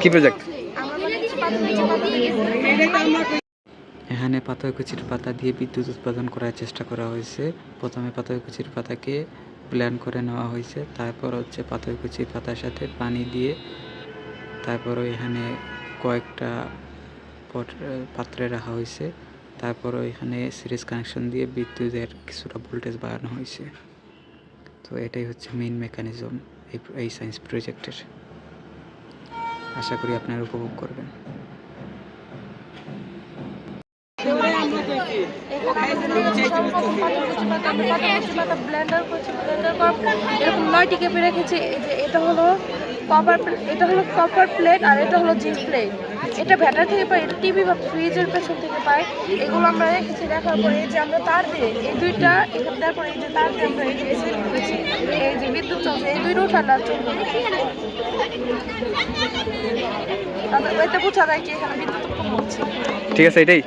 কি প্রজেক্ট? এখানে পাতাকুচির পাতা দিয়ে বিদ্যুৎ উৎপাদন করার চেষ্টা করা হয়েছে। প্রথমে পাতাকুচির পাতাকে প্ল্যান করে নেওয়া হয়েছে, তারপর হচ্ছে পাতাকুচির পাতার সাথে পানি দিয়ে তারপরও এখানে কয়েকটা পাত্রে রাখা হয়েছে। তারপরও এখানে সিরিজ কানেকশন দিয়ে বিদ্যুতের কিছুটা ভোল্টেজ বাড়ানো হয়েছে। তো এটাই হচ্ছে মেইন মেকানিজম এই সায়েন্স প্রজেক্টের। আশা করি আপনারা উপভোগ করবেন। এরকম 9টি কেপে রেখেছি। এটা হলো কপার প্লেট আর এটা হলো জিঙ্ক প্লেট। এটা ব্যাটারি থেকে পাই, এটা টিভি বা ফ্রিজের পেছন থেকে পাই। এগুলো আমরা রেখেছি, রাখার পরে এই যে আমরা তার দিয়ে এই দুইটা এখানে দেওয়ার পরে এই যে তার দিয়ে আমরা এই যে সেট করেছি, এই যে বিদ্যুৎ চলছে, এই দুইটা ঠান্ডার জন্য। এতে বোঝা যায় কি এখানে বিদ্যুৎ উৎপন্ন হচ্ছে। ঠিক আছে, এটাই।